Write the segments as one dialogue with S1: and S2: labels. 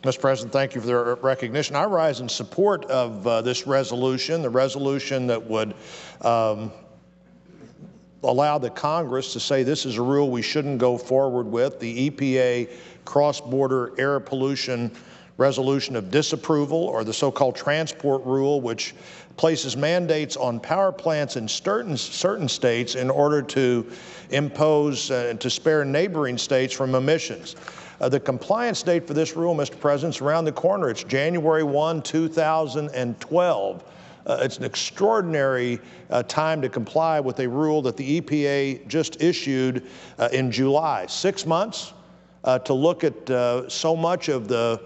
S1: Mr. President, thank you for the recognition. I rise in support of this resolution, the resolution that would allow the Congress to say this is a rule we shouldn't go forward with, the EPA cross-border air pollution resolution of disapproval, or the so-called transport rule, which places mandates on power plants in certain states in order to impose and to spare neighboring states from emissions. The compliance date for this rule, Mr. President, is around the corner. It's January 1, 2012. It's an extraordinary time to comply with a rule that the EPA just issued in July. 6 months to look at so much of the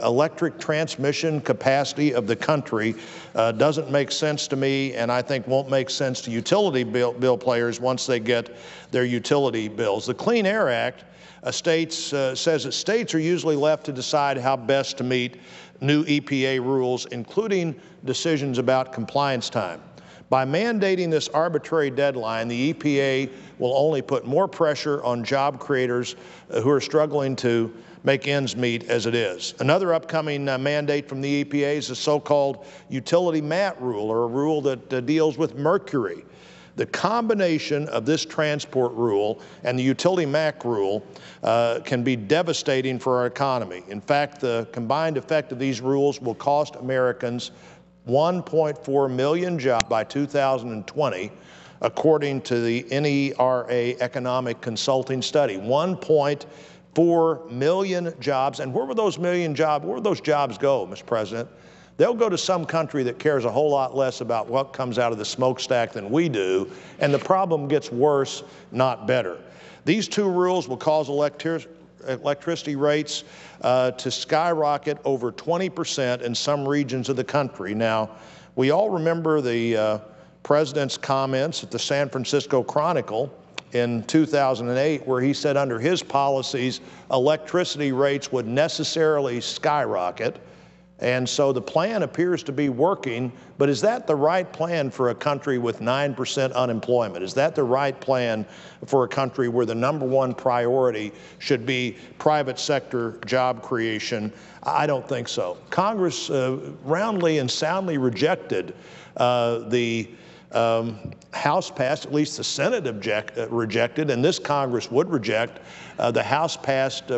S1: electric transmission capacity of the country doesn't make sense to me, and I think won't make sense to utility bill players once they get their utility bills. The Clean Air Act says that states are usually left to decide how best to meet new EPA rules, including decisions about compliance time. By mandating this arbitrary deadline, the EPA will only put more pressure on job creators who are struggling to make ends meet as it is. Another upcoming mandate from the EPA is the so-called utility MAT rule, or a rule that deals with mercury. The combination of this transport rule and the utility MAC rule can be devastating for our economy. In fact, the combined effect of these rules will cost Americans 1.4 million jobs by 2020, according to the NERA economic consulting study. 1.4 million jobs. And where will those jobs go, Mr. President? They'll go to some country that cares a whole lot less about what comes out of the smokestack than we do, and the problem gets worse, not better. These two rules will cause electricity rates to skyrocket over 20% in some regions of the country. Now, we all remember the President's comments at the San Francisco Chronicle in 2008, where he said under his policies, electricity rates would necessarily skyrocket. And so the plan appears to be working, but is that the right plan for a country with 9% unemployment? Is that the right plan for a country where the #1 priority should be private sector job creation? I don't think so. Congress roundly and soundly rejected the House passed, at least the Senate rejected, and this Congress would reject the House passed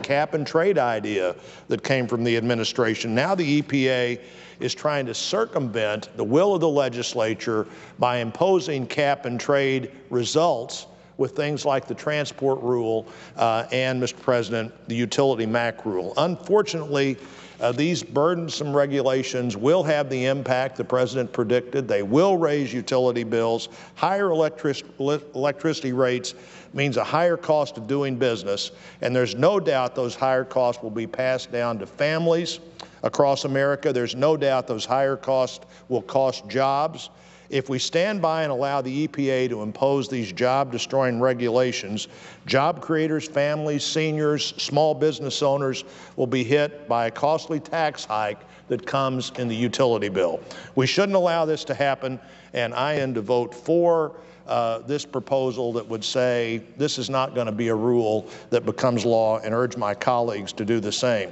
S1: cap and trade idea that came from the administration. Now the EPA is trying to circumvent the will of the legislature by imposing cap and trade results with things like the transport rule and, Mr. President, the utility MAC rule. Unfortunately, these burdensome regulations will have the impact the President predicted. They will raise utility bills. Higher electricity rates means a higher cost of doing business, and there's no doubt those higher costs will be passed down to families across America. There's no doubt those higher costs will cost jobs. If we stand by and allow the EPA to impose these job-destroying regulations, job creators, families, seniors, small business owners will be hit by a costly tax hike that comes in the utility bill. We shouldn't allow this to happen, and I intend to vote for this proposal that would say this is not going to be a rule that becomes law, and urge my colleagues to do the same.